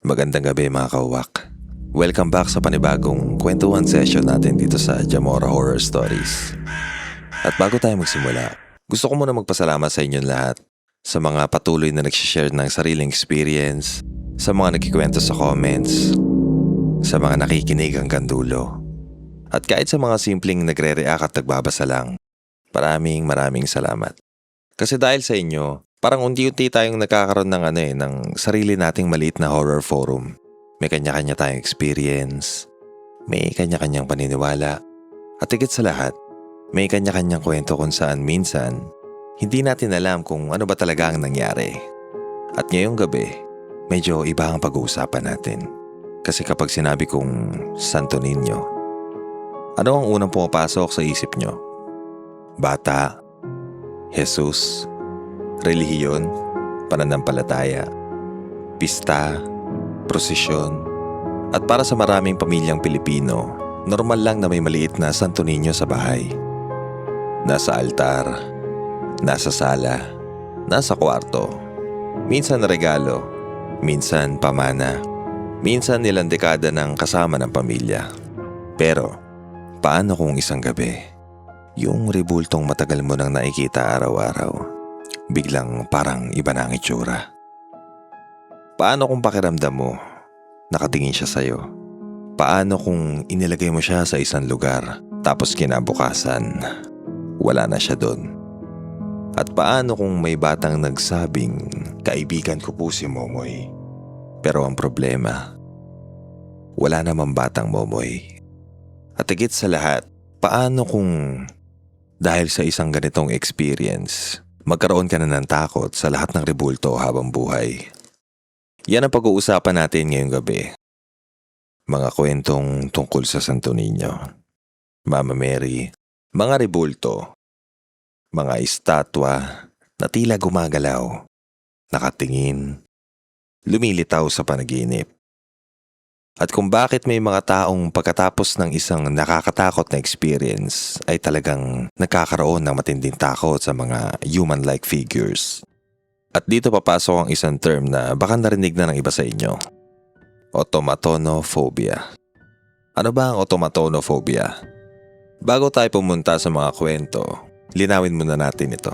Magandang gabi mga kawak. Welcome back sa panibagong kwentuhan session natin dito sa Jamora Horror Stories. At bago tayo magsimula, gusto ko muna magpasalamat sa inyong lahat. Sa mga patuloy na nagsishare ng sariling experience, sa mga nagkikwento sa comments, sa mga nakikinig hanggang dulo. At kahit sa mga simpleng nagre-react at nagbabasa lang, maraming salamat. Kasi dahil sa inyo, parang unti-unti tayong nagkakaroon ng sarili nating maliit na horror forum. May kanya-kanya tayong experience, may kanya-kanyang paniniwala, at higit sa lahat, may kanya-kanyang kwento kung saan minsan, hindi natin alam kung ano ba talaga ang nangyari. At ngayong gabi, medyo iba ang pag-uusapan natin. Kasi kapag sinabi kong Santo Niño, ano ang unang pumapasok sa isip nyo? Bata, Jesus, relihiyon, pananampalataya, pista, prosesyon, at para sa maraming pamilyang Pilipino, normal lang na may maliit na Santo Niño sa bahay. Nasa altar, nasa sala, nasa kwarto, minsan regalo, minsan pamana, minsan ilang dekada ng kasama ng pamilya. Pero, paano kung isang gabi, yung rebultong matagal mo nang nakikita araw-araw, biglang parang iba na ang itsura? Paano kung pakiramdam mo, nakatingin siya sa'yo? Paano kung inilagay mo siya sa isang lugar, tapos kinabukasan, wala na siya doon? At paano kung may batang nagsabing, kaibigan ko po si Momoy? Pero ang problema, wala namang batang Momoy. At higit sa lahat, paano kung dahil sa isang ganitong experience, magkaroon ka na ng takot sa lahat ng rebulto habang buhay? Yan ang pag-uusapan natin ngayong gabi. Mga kwentong tungkol sa Santo Niño, Mama Mary, mga rebulto, mga estatwa na tila gumagalaw, nakatingin, lumilitaw sa panaginip. At kung bakit may mga taong pagkatapos ng isang nakakatakot na experience ay talagang nagkakaroon ng matinding takot sa mga human-like figures. At dito papasok ang isang term na baka narinig na ng iba sa inyo. Automatonophobia. Ano ba ang automatonophobia? Bago tayo pumunta sa mga kwento, linawin muna natin ito.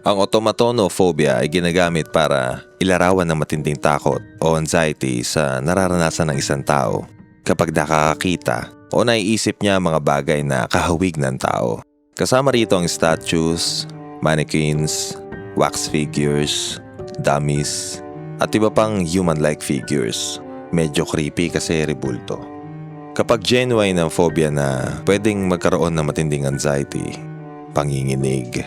Ang automatonophobia ay ginagamit para ilarawan ng matinding takot o anxiety sa nararanasan ng isang tao kapag nakakakita o naiisip niya mga bagay na kahawig ng tao. Kasama rito ang statues, mannequins, wax figures, dummies, at iba pang human-like figures. Medyo creepy kasi rebulto. Kapag genuine ang phobia na pwedeng magkaroon ng matinding anxiety, panginginig,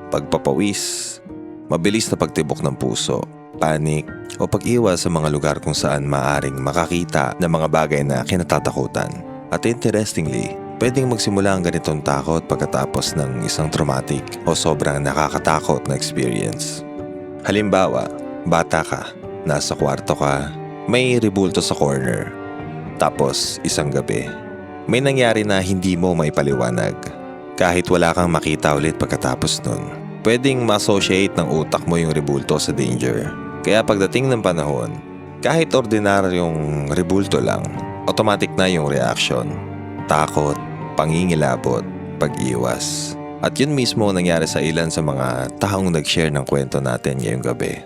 pagpapawis, mabilis na pagtibok ng puso, panic, o pag-iwas sa mga lugar kung saan maaring makakita ng mga bagay na kinatatakutan. At interestingly, pwedeng magsimula ang ganitong takot pagkatapos ng isang traumatic o sobrang nakakatakot na experience. Halimbawa, bata ka, nasa kwarto ka, may rebulto sa corner. Tapos, isang gabi, may nangyari na hindi mo maipaliwanag. Kahit wala kang makita ulit pagkatapos nun, pwedeng ma-associate ng utak mo yung rebulto sa danger. Kaya pagdating ng panahon, kahit ordinaryong rebulto lang, automatic na yung reaction. Takot, pangingilabot, pag-iwas. At yun mismo nangyari sa ilan sa mga taong nag-share ng kwento natin ngayong gabi.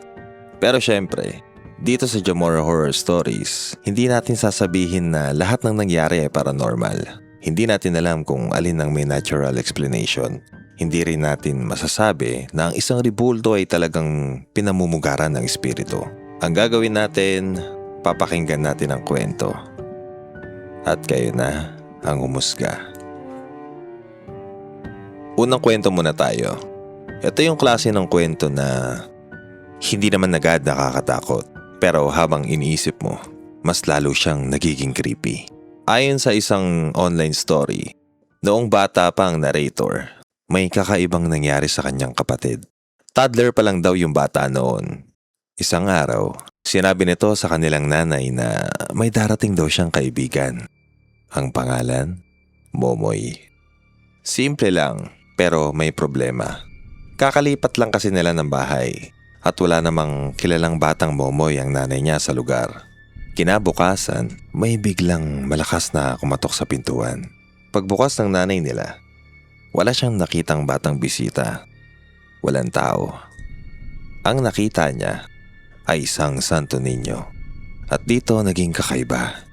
Pero syempre, dito sa Jamora Horror Stories, hindi natin sasabihin na lahat ng nangyari ay paranormal. Hindi natin alam kung alin ang may natural explanation. Hindi rin natin masasabi na ang isang rebulto ay talagang pinamumugaran ng espiritu. Ang gagawin natin, papakinggan natin ang kwento. At kayo na ang humusga. Unang kwento muna tayo. Ito yung klase ng kwento na hindi naman agad nakakatakot. Pero habang iniisip mo, mas lalo siyang nagiging creepy. Ayon sa isang online story, noong bata pa ang narrator, may kakaibang nangyari sa kanyang kapatid. Toddler pa lang daw yung bata noon. Isang araw, sinabi nito sa kanilang nanay na may darating daw siyang kaibigan. Ang pangalan, Momoy. Simple lang, pero may problema. Kakalipat lang kasi nila ng bahay at wala namang kilalang batang Momoy ang nanay niya sa lugar. Kinabukasan, may biglang malakas na kumatok sa pintuan. Pagbukas ng nanay nila, wala siyang nakitang batang bisita. Walang tao. Ang nakita niya ay isang Santo Niño. At dito naging kakaiba.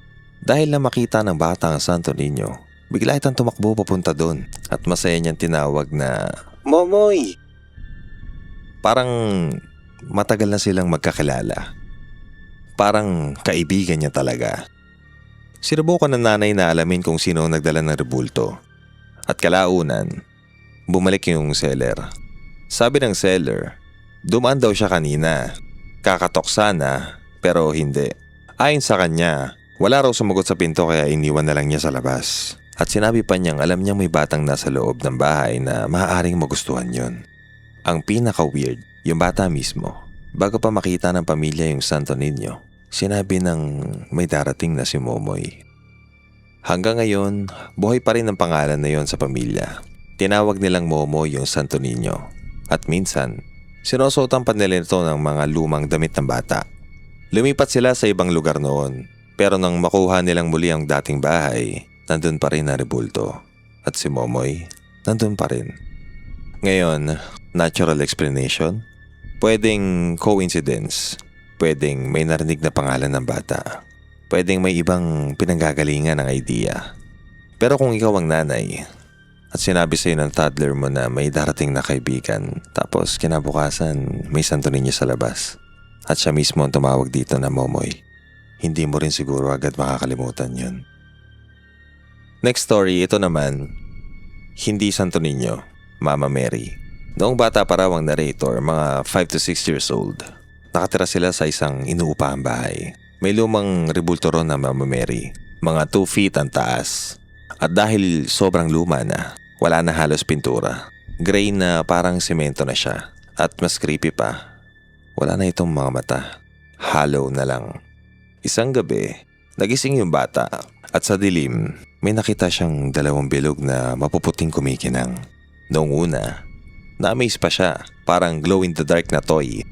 Dahil na makita ng bata ang Santo Niño, bigla itang tumakbo papunta doon at masaya niyang tinawag na Momoy! Parang matagal na silang magkakilala. Parang kaibigan niya talaga. Sinubukan ng nanay na alamin kung sino ang nagdala ng rebulto. At kalaunan, bumalik yung seller. Sabi ng seller, dumaan daw siya kanina. Kakatok sana, pero hindi. Ayon sa kanya, wala raw sumagot sa pinto kaya iniwan na lang niya sa labas. At sinabi pa niyang alam niyang may batang nasa loob ng bahay na maaaring magustuhan yun. Ang pinaka-weird, yung bata mismo. Bago pa makita ng pamilya yung Santo Niño, sinabi ng may darating na si Momoy. Hanggang ngayon, buhay pa rin ang pangalan na yon sa pamilya. Tinawag nilang Momoy yung Santo Niño. At minsan, sinusuotan pa nila ito ng mga lumang damit ng bata. Lumipat sila sa ibang lugar noon. Pero nang makuha nilang muli ang dating bahay, nandun pa rin ang rebulto. At si Momoy, nandun pa rin. Ngayon, natural explanation? Pwedeng coincidence. Pwedeng may narinig na pangalan ng bata. Pwedeng may ibang pinanggagalingan ng idea. Pero kung ikaw ang nanay at sinabi sa'yo ng toddler mo na may darating na kaibigan, tapos kinabukasan may Santo Niño sa labas at siya mismo ang tumawag dito na Momoy, hindi mo rin siguro agad makakalimutan yun. Next story, ito naman, hindi Santo Niño, Mama Mary. Noong bata pa raw ang narrator, mga 5 to 6 years old, nakatira sila sa isang inuupahang bahay. May lumang rebulto ron na Mama Mary, mga 2 feet ang taas. At dahil sobrang luma na, wala na halos pintura. Gray na parang semento na siya. At mas creepy pa, wala na itong mga mata. Hollow na lang. Isang gabi, nagising yung bata at sa dilim, may nakita siyang 2 bilog na mapuputing kumikinang. Noong una, na-amaze pa siya, parang glow in the dark na toy.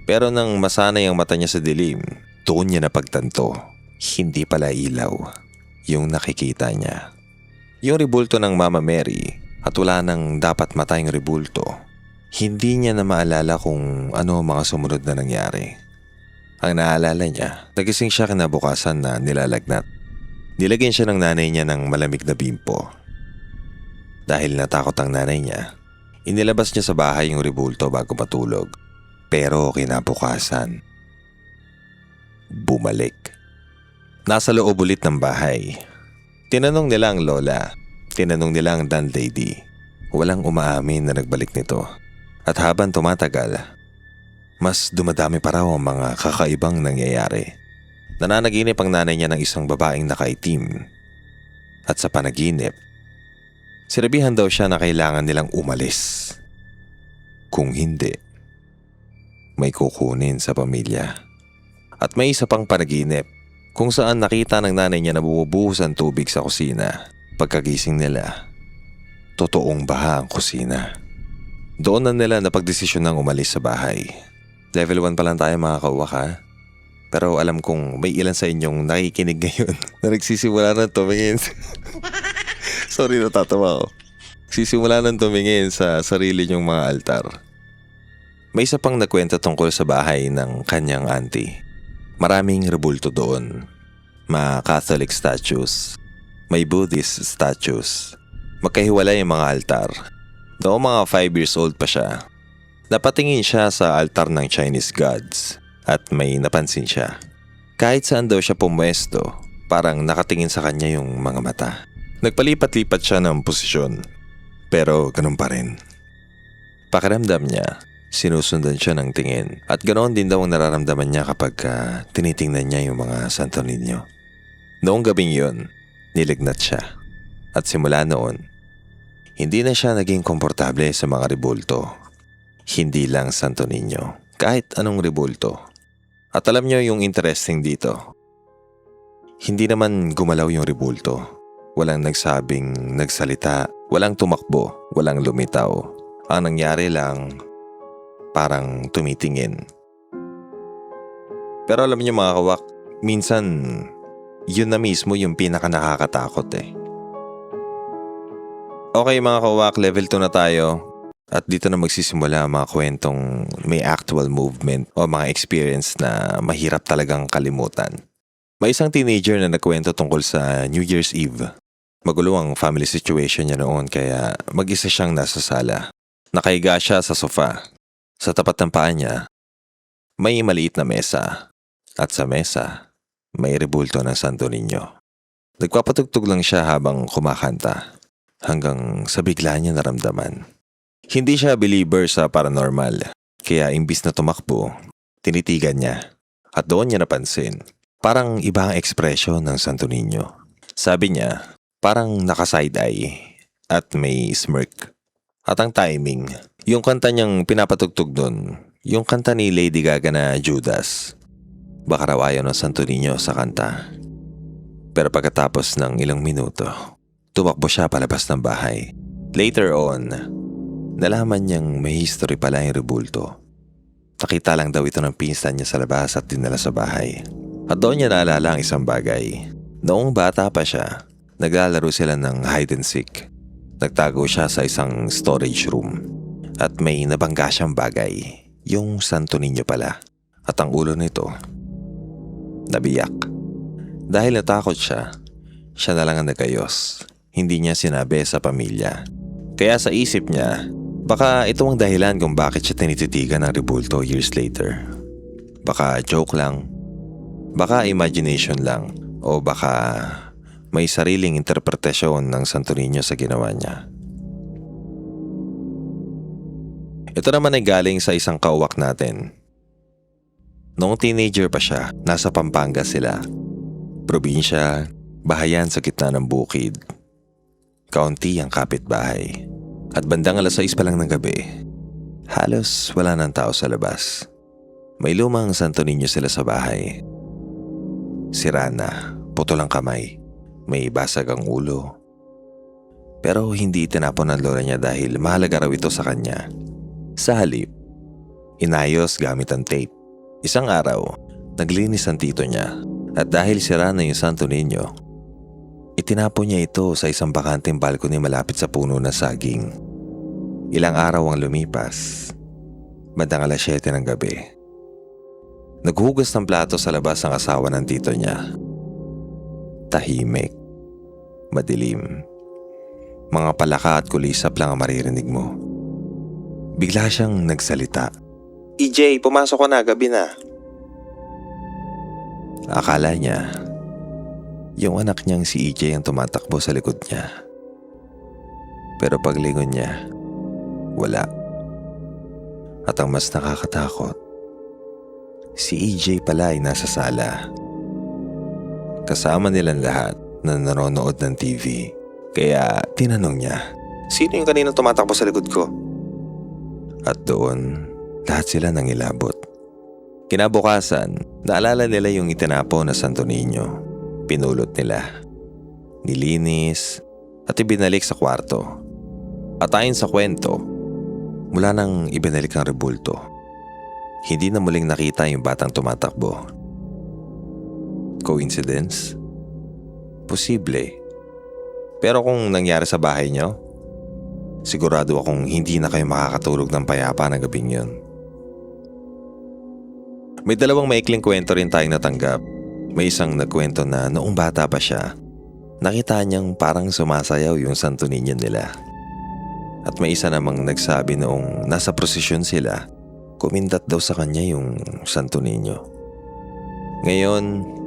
Pero nang masanay ang mata niya sa dilim, doon niya napagtanto, hindi pala ilaw yung nakikita niya. Yung rebulto ng Mama Mary at wala nang dapat matayang rebulto, hindi niya na maalala kung ano ang mga sumunod na nangyari. Ang naalala niya, nagising siya kinabukasan na nilalagnat. Nilagyan siya ng nanay niya ng malamig na bimpo. Dahil natakot ang nanay niya, inilabas niya sa bahay yung rebulto bago matulog. Pero kinabukasan, bumalik. Nasa loob ulit ng bahay. Tinanong nila ang lola. Tinanong nila ang landlady. Walang umaamin na nagbalik nito. At habang tumatagal, mas dumadami pa raw ang mga kakaibang nangyayari. Nananaginip ang nanay niya ng isang babaeng nakaitim. At sa panaginip, sinabihan daw siya na kailangan nilang umalis. Kung hindi, may kukunin sa pamilya. At may isa pang panaginip kung saan nakita ng nanay niya na bumubuhos ang tubig sa kusina. Pagkagising nila, totoong baha ang kusina. Doon na nila napagdesisyon ng umalis sa bahay. Level 1 pa lang tayo mga kawak ha. Pero alam kong may ilan sa inyong nakikinig ngayon na nagsisimula na tumingin. Sorry, natatawa ako. Sisimula na tumingin sa sarili niyong mga altar. May isa pang nagkwento tungkol sa bahay ng kanyang auntie. Maraming rebulto doon. Mga Catholic statues. May Buddhist statues. Magkahiwalay yung mga altar. Noong mga 5 years old pa siya, napatingin siya sa altar ng Chinese gods at may napansin siya. Kahit saan daw siya pumwesto, parang nakatingin sa kanya yung mga mata. Nagpalipat-lipat siya ng posisyon, pero ganun pa rin. Pakiramdam niya, sinusundan siya ng tingin at ganoon din daw ang nararamdaman niya kapag tinitingnan niya yung mga Santo Niño. Noong gabing yun, nilignat siya. At simula noon, hindi na siya naging komportable sa mga rebulto. Hindi lang Santo Niño, kahit anong rebulto. At alam niyo yung interesting dito. Hindi naman gumalaw yung rebulto. Walang nagsabing nagsalita, walang tumakbo, walang lumitaw. Ang nangyari lang, parang tumitingin. Pero alam niyo mga kawak, minsan yun na mismo yung pinaka nakakatakot eh. Okay mga kawak, level 2 na tayo. At dito na magsisimula ang mga kwentong may actual movement o mga experience na mahirap talagang kalimutan. May isang teenager na nagkwento tungkol sa New Year's Eve. Magulo ang family situation niya noon kaya mag-isa siyang nasa sala. Nakahiga siya sa sofa. Sa tapat ng paa niya, may maliit na mesa. At sa mesa, may rebulto ng Santo Niño. Nagpapatugtog lang siya habang kumakanta. Hanggang sa bigla niya naramdaman. Hindi siya believer sa paranormal. Kaya imbis na tumakbo, tinitigan niya. At doon niya napansin, parang ibang ekspresyon ng Santo Niño. Sabi niya, parang naka-side eye at may smirk. At ang timing, yung kanta niyang pinapatugtog doon, yung kanta ni Lady Gaga na Judas. Baka raw ayaw ng Santo Niño sa kanta. Pero pagkatapos ng ilang minuto, tumakbo siya palabas ng bahay. Later on, nalaman niyang may history pala yung rebulto. Nakita lang daw ito ng pinsan niya sa labas at dinala sa bahay. At doon niya naalala ang isang bagay. Noong bata pa siya, naglalaro sila ng hide and seek. Nagtago siya sa isang storage room. At may nabangga siyang bagay. Yung Santo Niño pala. At ang ulo nito, nabiyak. Dahil natakot siya, siya na lang ang nagayos. Hindi niya sinabi sa pamilya. Kaya sa isip niya, baka ito ang dahilan kung bakit siya tinititigan ng rebulto years later. Baka joke lang, baka imagination lang, o baka may sariling interpretasyon ng Santo Niño sa ginawa niya. Ito naman ay galing sa isang kauwak natin. Noong teenager pa siya, nasa Pampanga sila. Probinsya, bahayan sa gitna ng bukid. Kaunti ang kapitbahay. At bandang 6:00 pa lang ng gabi, halos wala ng tao sa labas. May lumang Santo Niño sila sa bahay. Sira na, putol ang kamay, may basag ang ulo. Pero hindi itinapon ng lola niya dahil mahalaga raw ito sa kanya. Sa halip, inayos gamit ang tape. Isang araw, naglinis ang tito niya at dahil sira na yung Santo Niño, itinapon niya ito sa isang bakanteng balcony malapit sa puno ng saging. Ilang araw ang lumipas. Bandang 7:00 ng gabi. Naghugas ng plato sa labas ang asawa ng tito niya. Tahimik. Madilim. Mga palaka at kulisap lang ang maririnig mo. Bigla siyang nagsalita. EJ, pumasok ko na, gabi na. Akala niya, yung anak niyang si EJ ang tumatakbo sa likod niya. Pero paglingon niya, wala. At ang mas nakakatakot, si EJ pala ay nasa sala. Kasama nilang lahat na nanonood ng TV. Kaya tinanong niya, sino yung kanina tumatakbo sa likod ko? At doon, lahat sila nangilabot. Kinabukasan, naalala nila yung itinapo na Santo Niño. Pinulot nila, nilinis, at ibinalik sa kwarto. At ayon sa kwento, mula nang ibinalik ang rebulto, hindi na muling nakita yung batang tumatakbo. Coincidence? Posible. Pero kung nangyari sa bahay niyo, sigurado akong hindi na kayo makakatulog ng payapa na gabing yun. May dalawang maikling kwento rin tayong natanggap. May isang nagkwento na noong bata pa siya, nakita niyang parang sumasayaw yung Santo Niño nila. At may isa namang nagsabi noong nasa prosesyon sila, kumindat daw sa kanya yung Santo Niño. Ngayon,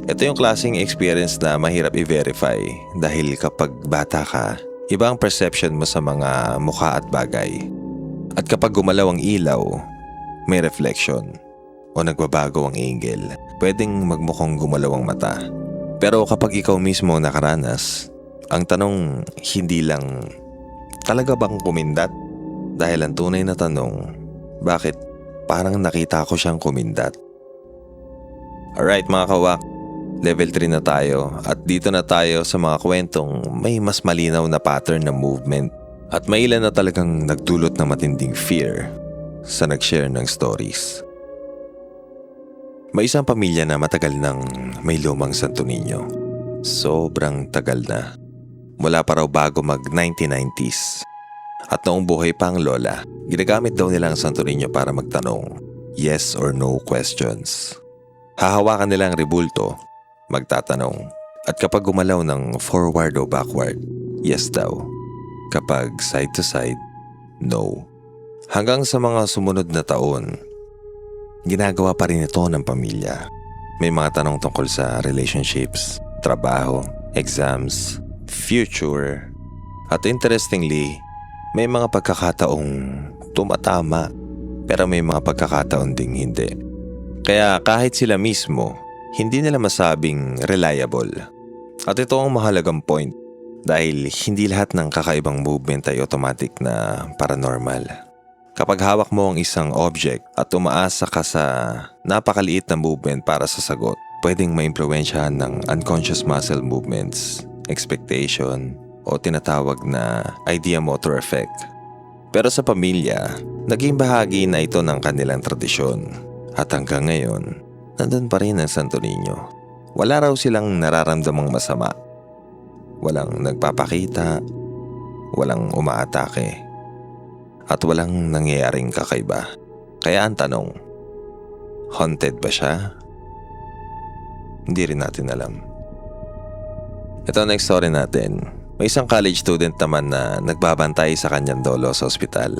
ito yung klaseng experience na mahirap i-verify dahil kapag bata ka, iba ang perception mo sa mga mukha at bagay. At kapag gumalaw ang ilaw, may reflection o nagbabago ang angle, pwedeng magmukhang gumalaw ang mata. Pero kapag ikaw mismo nakaranas, ang tanong hindi lang, talaga bang kumindat? Dahil ang tunay na tanong, bakit parang nakita ko siyang kumindat? Alright mga kawak, level 3 na tayo at dito na tayo sa mga kwentong may mas malinaw na pattern ng movement at may ilan na talagang nagdulot ng matinding fear sa nag-share ng stories. May isang pamilya na matagal nang may lumang Santo Niño. Sobrang tagal na. Mula pa raw bago mag 1990s. At noong buhay pa ang lola, ginagamit daw nila ang Santo Niño para magtanong yes or no questions. Hahawakan nila ang rebulto, magtatanong. At kapag gumalaw ng forward o backward, yes daw. Kapag side to side, no. Hanggang sa mga sumunod na taon, ginagawa pa rin ito ng pamilya. May mga tanong tungkol sa relationships, trabaho, exams, future. At interestingly, may mga pagkakataong tumatama, pero may mga pagkakataon ding hindi. Kaya kahit sila mismo, hindi nila masabing reliable. At ito ang mahalagang point dahil hindi lahat ng kakaibang movement ay automatic na paranormal. Kapag hawak mo ang isang object at umaasa ka sa napakaliit na movement para sa sagot, pwedeng maimpluwensyahan ng unconscious muscle movements, expectation, o tinatawag na idea motor effect. Pero sa pamilya, naging bahagi na ito ng kanilang tradisyon. At hanggang ngayon, nandun pa rin ang Santo Niño. Wala raw silang nararamdamang masama. Walang nagpapakita, walang umaatake. At walang nangyayaring kakaiba. Kaya ang tanong, haunted ba siya? Hindi rin natin alam. Ito ang next story natin. May isang college student naman na nagbabantay sa kanyang lolo sa ospital.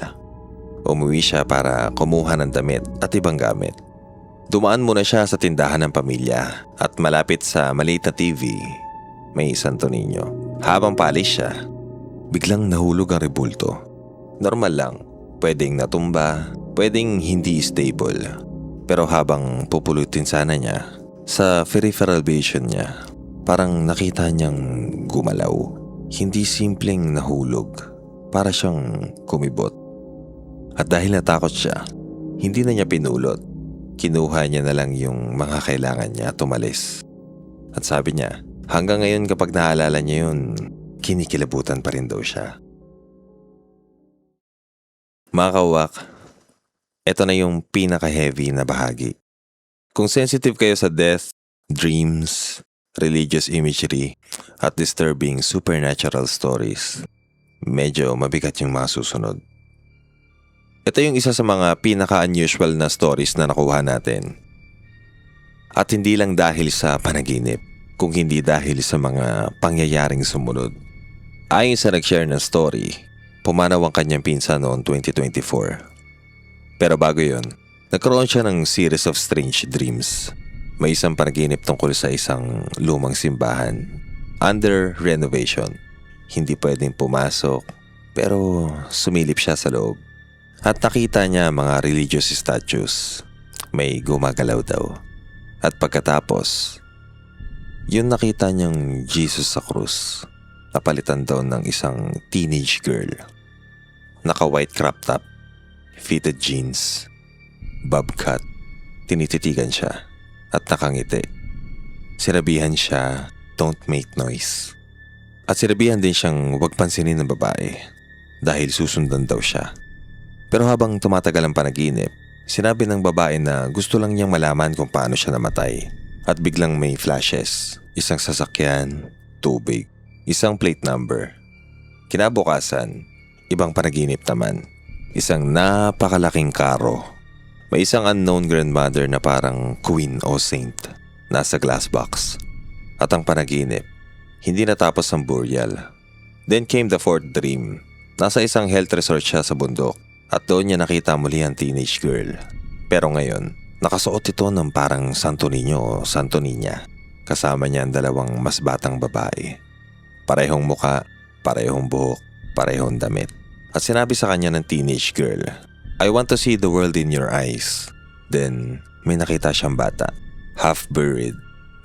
Umuwi siya para kumuha ng damit at ibang gamit. Dumaan muna siya sa tindahan ng pamilya at malapit sa maliit na TV, may Santo Niño. Habang paalis siya, biglang nahulog ang rebulto. Normal lang, pwedeng natumba, pwedeng hindi stable. Pero habang pupulutin sana niya, sa peripheral vision niya, parang nakita niyang gumalaw. Hindi simpleng nahulog, para siyang kumibot. At dahil natakot siya, hindi na niya pinulot. Kinuha niya na lang yung mga kailangan niya at umalis. At sabi niya, hanggang ngayon kapag naalala niya yun, kinikilabutan pa rin daw siya. Mga kawak, ito na yung pinaka-heavy na bahagi. Kung sensitive kayo sa death, dreams, religious imagery, at disturbing supernatural stories, medyo mabigat yung mga susunod. Ito yung isa sa mga pinaka-unusual na stories na nakuha natin. At hindi lang dahil sa panaginip, kung hindi dahil sa mga pangyayaring sumunod. Ayon sa nag-share ng story, pumanaw ang kanyang pinsan noong 2024. Pero bago yun, nagkaroon siya ng series of strange dreams. May isang panaginip tungkol sa isang lumang simbahan. Under renovation. Hindi pwedeng pumasok, pero sumilip siya sa loob. At nakita niya mga religious statues. May gumagalaw daw. At pagkatapos, yun nakita niyang Jesus sa krus. Napalitan daw ng isang teenage girl. Naka-white crop top, fitted jeans, bob cut. Tinititigan siya at nakangiti. Sinabihan siya, don't make noise. At sinabihan din siyang huwag pansinin ng babae dahil susundan daw siya. Pero habang tumatagal ang panaginip, sinabi ng babae na gusto lang niyang malaman kung paano siya namatay. At biglang may flashes, isang sasakyan, tubig, isang plate number. Kinabukasan, ibang panaginip naman. Isang napakalaking karo. May isang unknown grandmother na parang queen o saint. Nasa glass box. At ang panaginip, hindi natapos ang burial. Then came the fourth dream. Nasa isang health resort siya sa bundok. At doon niya nakita muli ang teenage girl. Pero ngayon, nakasuot ito ng parang Santo Niño o Santo Niña. Kasama niya ang dalawang mas batang babae. Parehong muka, parehong buhok, parehong damit. At sinabi sa kanya ng teenage girl, I want to see the world in your eyes. Then, may nakita siyang bata. Half buried.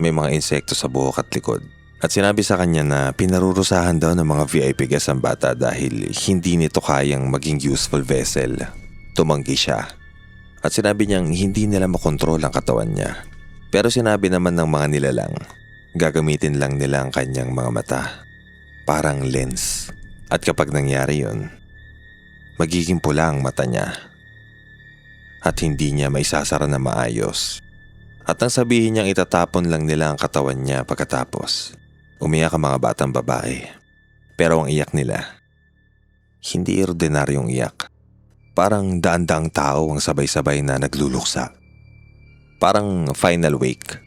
May mga insekto sa buhok at likod. At sinabi sa kanya na pinarurusahan daw ng mga VIP guests ang bata dahil hindi nito kayang maging useful vessel. Tumanggi siya. At sinabi niyang hindi nila makontrol ang katawan niya. Pero sinabi naman ng mga nilalang, gagamitin lang nila ang kanyang mga mata. Parang lens. At kapag nangyari yun, magiging pula ang mata niya. At hindi niya maisasara na maayos. At nang sabihin niyang itatapon lang nila ang katawan niya pagkatapos, umiyak ang mga batang babae. Pero ang iyak nila, hindi ordinaryong iyak. Parang daan-daang tao ang sabay-sabay na nagluluksa. Parang final wake.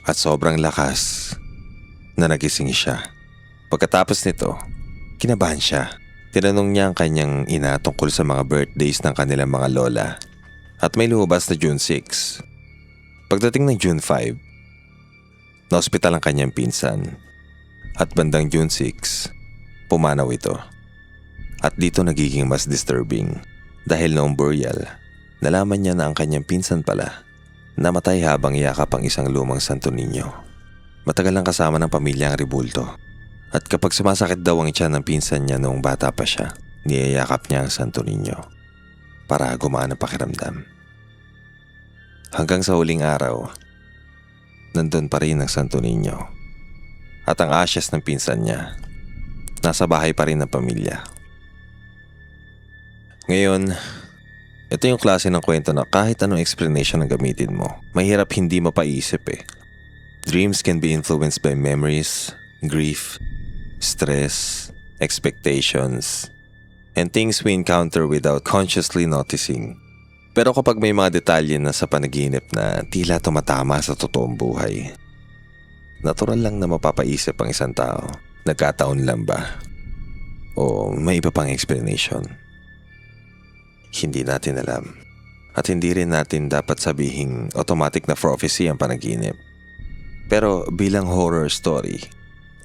At sobrang lakas na nagising siya. Pagkatapos nito, kinabahan siya. Tinanong niya ang kanyang ina tungkol sa mga birthdays ng kanilang mga lola. At may lumabas na June 6. Pagdating ng June 5, na-hospital ang kanyang pinsan. At bandang June 6, pumanaw ito. At dito nagiging mas disturbing. Dahil noong burial, nalaman niya na ang kanyang pinsan pala namatay habang yakap ang isang lumang Santo Niño. Matagal lang kasama ng pamilya ang Rebulto. At kapag sumasakit daw ang tiyan ng pinsan niya noong bata pa siya, niyayakap niya ang Santo Niño para gumaan ang pakiramdam. Hanggang sa huling araw, nandun pa rin ang Santo Niño. At ang ashes ng pinsan niya, nasa bahay pa rin ng pamilya. Ngayon, ito yung klase ng kwento na kahit anong explanation ang gamitin mo, mahirap hindi mapaisip eh. Dreams can be influenced by memories, grief, stress, expectations, and things we encounter without consciously noticing. Pero kapag may mga detalye na sa panaginip na tila tumatama sa totoong buhay, natural lang na mapapaisip ang isang tao. Nagkataon lang ba? O may iba pang explanation? Hindi natin alam. At hindi rin natin dapat sabihing automatic na prophecy ang panaginip. Pero bilang horror story,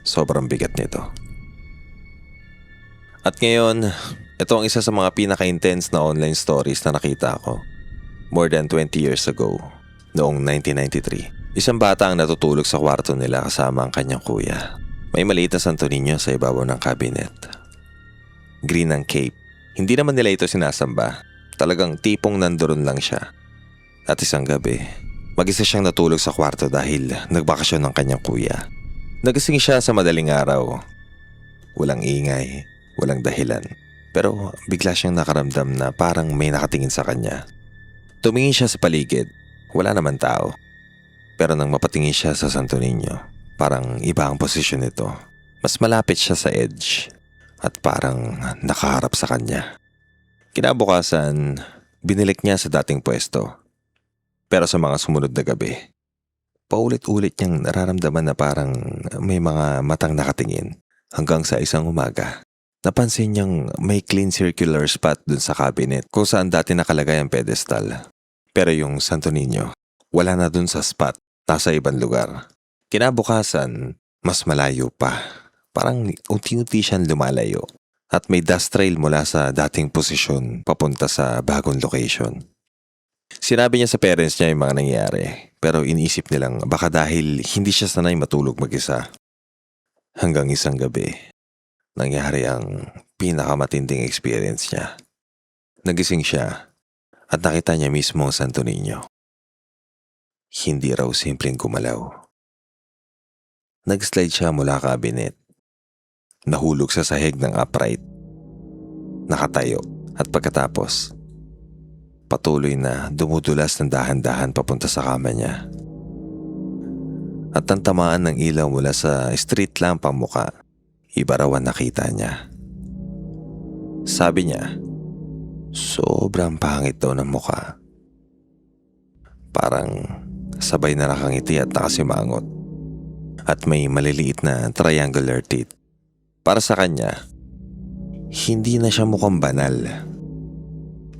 sobrang bigat nito. At ngayon, ito ang isa sa mga pinaka-intense na online stories na nakita ko. More than 20 years ago, noong 1993. Isang bata ang natutulog sa kwarto nila kasama ang kanyang kuya. May maliit na Santo Niño sa ibabaw ng cabinet. Green ang cape. Hindi naman nila ito sinasamba. Talagang tipong nandoon lang siya. At isang gabi, mag-isa siyang natulog sa kwarto dahil nagbakasyon ng kanyang kuya. Nagising siya sa madaling araw. Walang ingay, walang dahilan. Pero bigla siyang nakaramdam na parang may nakatingin sa kanya. Tumingin siya sa paligid. Wala naman tao. Pero nang mapatingin siya sa Santo Niño, parang iba ang posisyon nito. Mas malapit siya sa edge. At parang nakaharap sa kanya. Kinabukasan, binilik niya sa dating pwesto. Pero sa mga sumunod na gabi, paulit-ulit niyang nararamdaman na parang may mga matang nakatingin. Hanggang sa isang umaga, napansin niyang may clean circular spot dun sa cabinet kung saan dati nakalagay ang pedestal. Pero yung Santo Niño, wala na dun sa spot, nasa ibang lugar. Kinabukasan, mas malayo pa. Parang unti-unti siyang lumalayo at may dust trail mula sa dating posisyon papunta sa bagong location. Sinabi niya sa parents niya yung mga nangyari pero iniisip nilang baka dahil hindi siya sanay matulog mag-isa. Hanggang isang gabi, nangyari ang pinakamatinding experience niya. Nagising siya at nakita niya mismo ang Santo Niño. Hindi raw simpleng gumalaw. Nag-slide siya mula cabinet. Nahulog sa sahig ng upright. Nakatayo at pagkatapos, patuloy na dumudulas ng dahan-dahan papunta sa kama niya. At ang tamaan ng ilaw mula sa street lamp ang muka, iba raw ang nakita niya. Sabi niya, sobrang pangit daw ng muka. Parang sabay na nakangiti at nakasimangot. At may maliliit na triangular teeth. Para sa kanya, hindi na siya mukhang banal.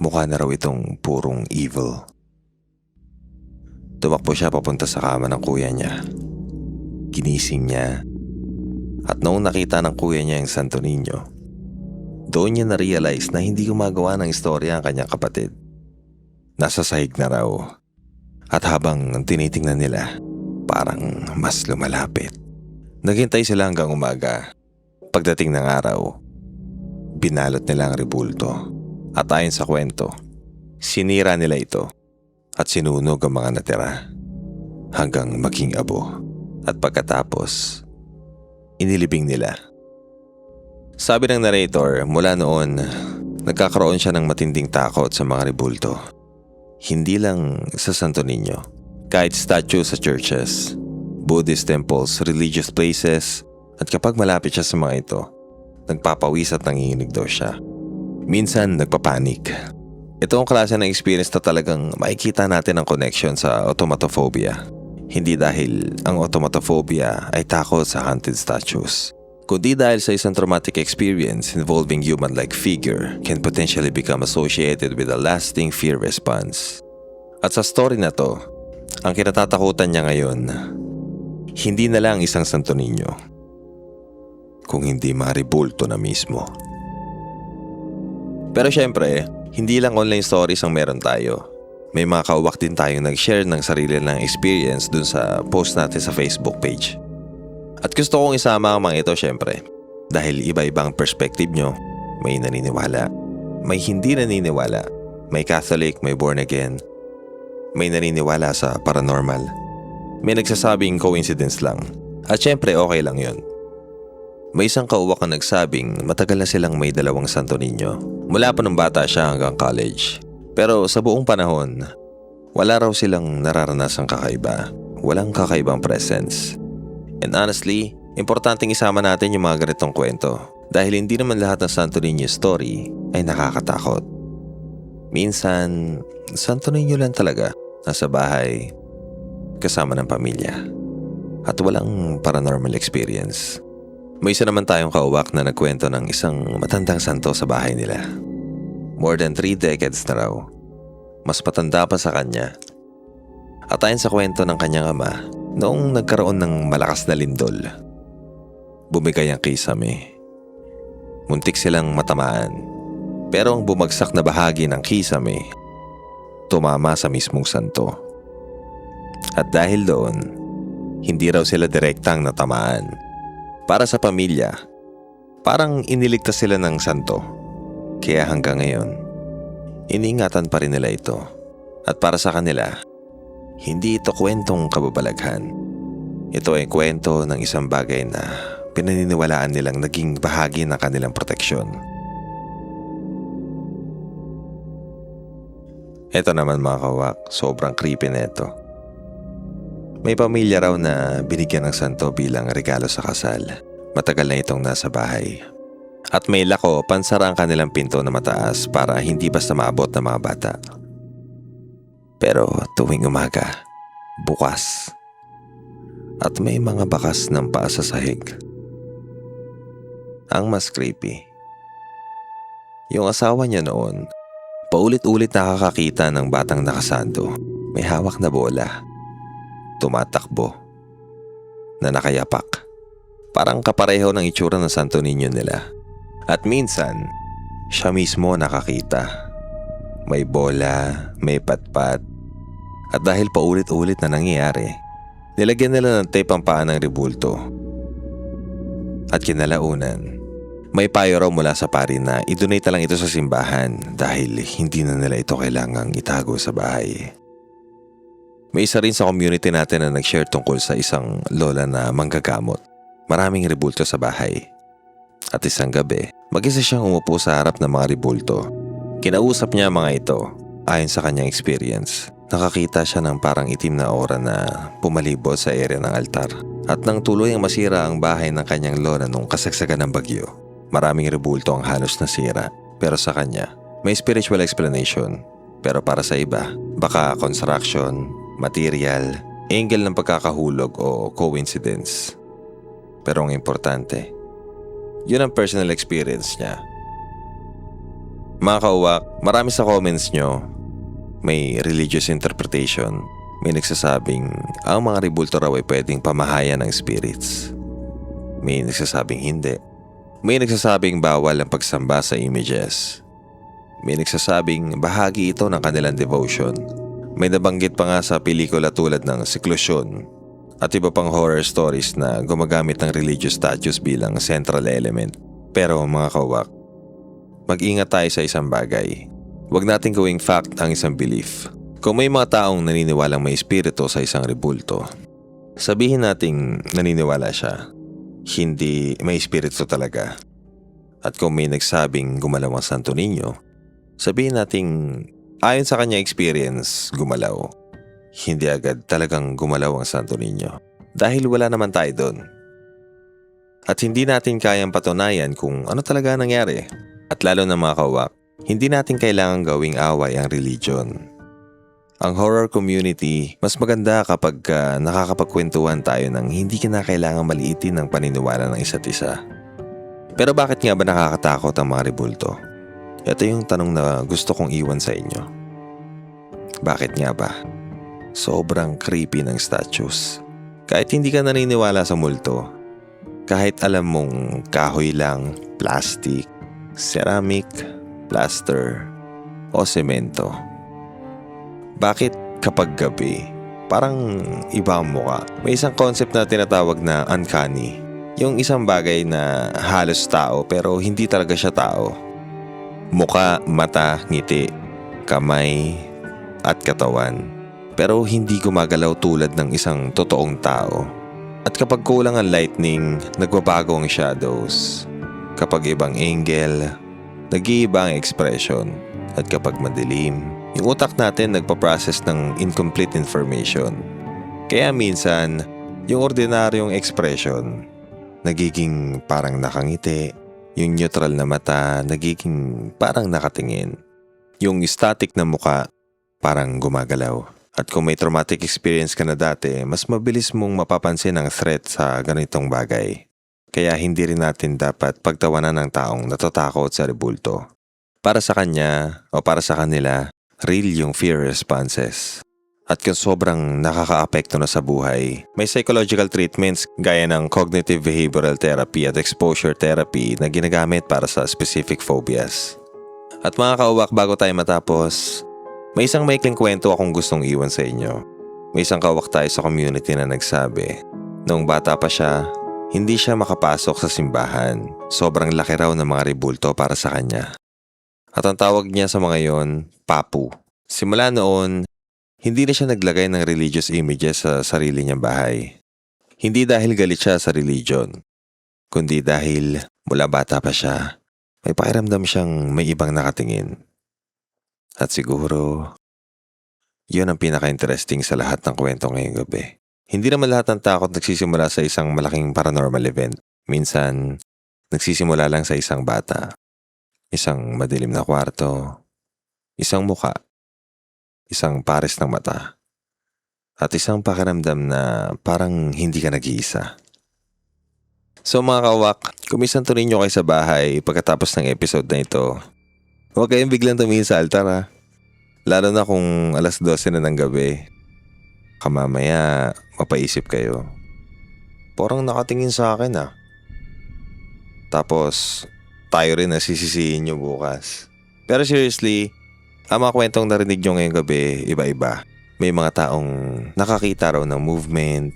Mukha na raw itong purong evil. Tumakbo siya papunta sa kama ng kuya niya. Ginising niya. At noong nakita ng kuya niya yung Santo Niño, doon niya na-realize na hindi gumagawa ng istorya ang kanyang kapatid. Nasa sahig na raw. At habang tinitingnan nila, parang mas lumalapit. Naghintay sila hanggang umaga. Pagdating ng araw, binalot nila ang rebulto. At ayon sa kwento, sinira nila ito at sinunog ang mga natira hanggang maging abo. At pagkatapos, inilibing nila. Sabi ng narrator, mula noon, nagkakaroon siya ng matinding takot sa mga rebulto. Hindi lang sa Santo Niño, Kahit statues sa churches, Buddhist temples, religious places, at kapag malapit siya sa mga ito, nagpapawis at nanginginig daw siya. Minsan nagpapanik. Ito ang klase ng experience na talagang makikita natin ang connection sa automatophobia. Hindi dahil ang automatophobia ay takot sa haunted statues, kundi dahil sa isang traumatic experience involving human-like figure can potentially become associated with a lasting fear response. At sa story na to, ang kinatatakutan niya ngayon, hindi na lang isang Santo Niño, kung hindi maribulto na mismo. Pero syempre, hindi lang online stories ang meron tayo. May mga kauwak din tayong nag-share ng sarili ng experience dun sa post natin sa Facebook page. At gusto kong isama ang mga ito syempre. Dahil iba-ibang perspective nyo. May naniniwala, may hindi naniniwala, may Catholic, may born again, may naniniwala sa paranormal, may nagsasabing coincidence lang. At syempre okay lang yun. May isang kauwak na nagsabing matagal na silang may dalawang Santo Niño. Mula pa nung bata siya hanggang college. Pero sa buong panahon, wala raw silang nararanasang kakaiba. Walang kakaibang presence. And honestly, importanteng isama natin yung mga ganitong kwento. Dahil hindi naman lahat ng Santo Niño story ay nakakatakot. Minsan, Santo Niño lang talaga. Nasa bahay, kasama ng pamilya. At walang paranormal experience. May isa naman tayong kauwak na nagkwento ng isang matandang santo sa bahay nila. More than 3 decades na raw. Mas matanda pa sa kanya. At ayon sa kwento ng kanyang ama, noong nagkaroon ng malakas na lindol, bumigay ang kisame. Muntik silang matamaan. Pero ang bumagsak na bahagi ng kisame, tumama sa mismong santo. At dahil doon, hindi raw sila direktang natamaan. Para sa pamilya, parang iniligtas sila ng santo. Kaya hanggang ngayon, iniingatan pa rin nila ito. At para sa kanila, hindi ito kwentong kababalaghan. Ito ay kwento ng isang bagay na pinaniniwalaan nilang naging bahagi ng kanilang proteksyon. Ito naman mga kawak, sobrang creepy na ito. May pamilya raw na binigyan ng santo bilang regalo sa kasal. Matagal na itong nasa bahay. At may lako, pansara ang kanilang pinto na mataas para hindi basta maabot ng mga bata. Pero tuwing umaga, bukas. At may mga bakas ng paa sa sahig. Ang mas creepy, yung asawa niya noon, paulit-ulit nakakakita ng batang nakasanto. May hawak na bola. Tumatakbo. Na nakayapak. Parang kapareho ng itsura ng Santo Niño nila. At minsan, siya mismo nakakita. May bola, may patpat. At dahil paulit-ulit na nangyayari, nilagyan nila ng tape ang paa ng rebulto. At kinalaunan, may payo raw mula sa pari na i-donate na lang ito sa simbahan dahil hindi na nila ito kailangang itago sa bahay. May isa rin sa community natin na nag-share tungkol sa isang lola na manggagamot. Maraming rebulto sa bahay. At isang gabi, mag-isa siyang umupo sa harap ng mga rebulto. Kinausap niya mga ito. Ayon sa kanyang experience, nakakita siya ng parang itim na aura na pumalibot sa area ng altar. At nang tuluyang masira ang bahay ng kanyang lola nung kasagsagan ng bagyo, maraming rebulto ang halos nasira. Pero sa kanya, may spiritual explanation. Pero para sa iba, baka construction, material, angle ng pagkakahulog o coincidence. Pero ang importante, yun ang personal experience niya. Mga kauwak, marami sa comments nyo, may religious interpretation. May nagsasabing ang mga rebulto raw ay pwedeng pamahayan ng spirits. May nagsasabing hindi. May nagsasabing bawal ang pagsamba sa images. May nagsasabing bahagi ito ng kanilang devotion. May nabanggit pa nga sa pelikula tulad ng Seclusion at iba pang horror stories na gumagamit ng religious statues bilang central element. Pero mga kawak, mag-ingat tayo sa isang bagay. Huwag natin gawing fact ang isang belief. Kung may mga taong naniniwalang may espiritu sa isang rebulto, sabihin nating naniniwala siya. Hindi may espiritu talaga. At kung may nagsabing gumalaw ang Santo Niño, sabihin nating ayon sa kanya experience, gumalaw. hindi agad talagang gumalaw ang Santo Niño. Dahil wala naman tayo doon. At hindi natin kayang patunayan kung ano talaga nangyari. At lalo na mga kawak, hindi natin kailangang gawing away ang religion. Ang horror community, mas maganda kapag nakakapagkwentuhan tayo ng hindi kinakailangang maliitin ang paniniwala ng isa't isa. Pero bakit nga ba nakakatakot ang mga rebulto? Ito yung tanong na gusto kong iwan sa inyo. Bakit nga ba? Sobrang creepy ng statues. Kahit hindi ka naniniwala sa multo, kahit alam mong kahoy lang, plastic, ceramic, plaster, o semento. Bakit kapag gabi, parang iba ang muka? May isang concept na tinatawag na uncanny. Yung isang bagay na halos tao pero hindi talaga siya tao. Muka, mata, ngiti, kamay, at katawan. Pero hindi gumagalaw tulad ng isang totoong tao. At kapag kulang ang lightning, nagbabago ang shadows. Kapag ibang angle, nag-iiba ang expression. At kapag madilim, yung utak natin nagpa-process ng incomplete information. Kaya minsan, yung ordinaryong expression, nagiging parang nakangiti. Yung neutral na mata, nagiging parang nakatingin. Yung static na muka, parang gumagalaw. At kung may traumatic experience ka na dati, mas mabilis mong mapapansin ang threat sa ganitong bagay. Kaya hindi rin natin dapat pagtawanan ng taong natatakot sa rebulto. Para sa kanya o para sa kanila, real yung fear responses. At kung sobrang nakakaapekto na sa buhay, may psychological treatments gaya ng cognitive behavioral therapy at exposure therapy na ginagamit para sa specific phobias. At mga kauwak, bago tayo matapos, may isang maikling kwento akong gustong iwan sa inyo. May isang kawak tayo sa community na nagsabi, noong bata pa siya, hindi siya makapasok sa simbahan. Sobrang laki raw ng mga rebulto para sa kanya. At ang tawag niya sa mga yon, Papu. Simula noon, hindi na siya naglagay ng religious images sa sarili niyang bahay. Hindi dahil galit siya sa religion, kundi dahil mula bata pa siya, may pakiramdam siyang may ibang nakatingin. At siguro, yun ang pinaka-interesting sa lahat ng kwento ngayong gabi. Hindi naman lahat ng takot nagsisimula sa isang malaking paranormal event. Minsan, nagsisimula lang sa isang bata. Isang madilim na kwarto. Isang muka. Isang pares ng mata. At isang pakiramdam na parang hindi ka nag-iisa. So mga kawak, kung minsan tunin nyo kayo sa bahay pagkatapos ng episode na ito, huwag kayong biglang tumingin sa altar ha. Lalo na kung 12:00 na ng gabi. Kamamaya, mapaisip kayo. Parang nakatingin sa akin ha. Tapos, tayo rin nasisisihin nyo bukas. Pero seriously, ang mga kwentong narinig nyo ngayong gabi, iba-iba. May mga taong nakakita raw ng movement,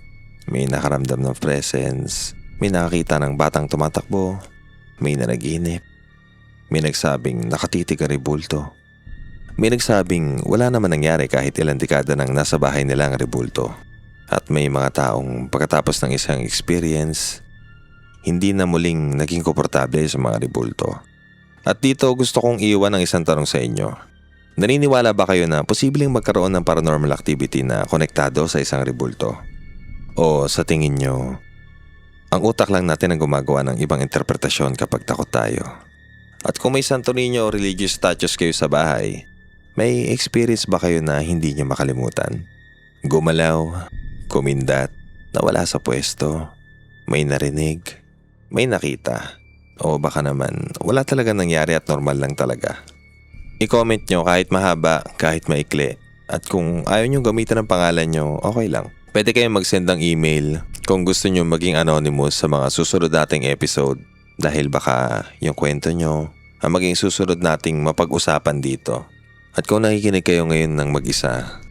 may nakaramdam ng presence, may nakakita ng batang tumatakbo, may nanaginip, may nagsabing nakatitig ang rebulto. May nagsabing wala naman nangyari kahit ilang dekada nang nasa bahay nila ang rebulto. At may mga taong pagkatapos ng isang experience, hindi na muling naging komportable sa mga rebulto. At dito gusto kong iwan ang isang tanong sa inyo. Naniniwala ba kayo na posibleng magkaroon ng paranormal activity na konektado sa isang rebulto? O sa tingin nyo, ang utak lang natin ang gumagawa ng ibang interpretasyon kapag takot tayo? At kung may Santo Niño o religious statues kayo sa bahay, may experience ba kayo na hindi nyo makalimutan? Gumalaw, kumindat, nawala sa pwesto, may narinig, may nakita, o baka naman wala talaga nangyari at normal lang talaga. I-comment nyo kahit mahaba, kahit maikli. At kung ayaw nyo gamitan ng pangalan nyo, okay lang. Pwede kayong mag-send ng email kung gusto nyo maging anonymous sa mga susunod nating episode. Dahil baka yung kwento nyo ang maging susunod nating mapag-usapan dito. At kung nakikinig kayo ngayon ng mag-isa,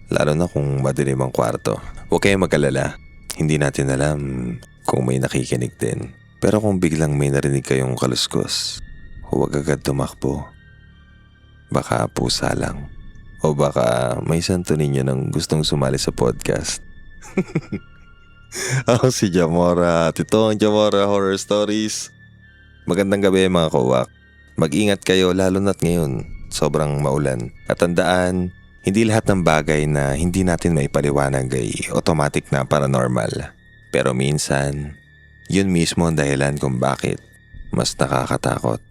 lalo na kung madilim ang kwarto, huwag kayong mag-alala. Hindi natin alam kung may nakikinig din. Pero kung biglang may narinig kayong kaluskos, huwag agad tumakbo. Baka pusa lang. O baka may Santo Niño nang gustong sumali sa podcast. Ako si Jamora at ito ang Jamora Horror Stories. Magandang gabi mga kawak. Mag-ingat kayo lalo na't ngayon. Sobrang maulan. At tandaan, Hindi lahat ng bagay na hindi natin maipaliwanag ay automatic na paranormal. Pero minsan, yun mismo ang dahilan kung bakit mas nakakatakot.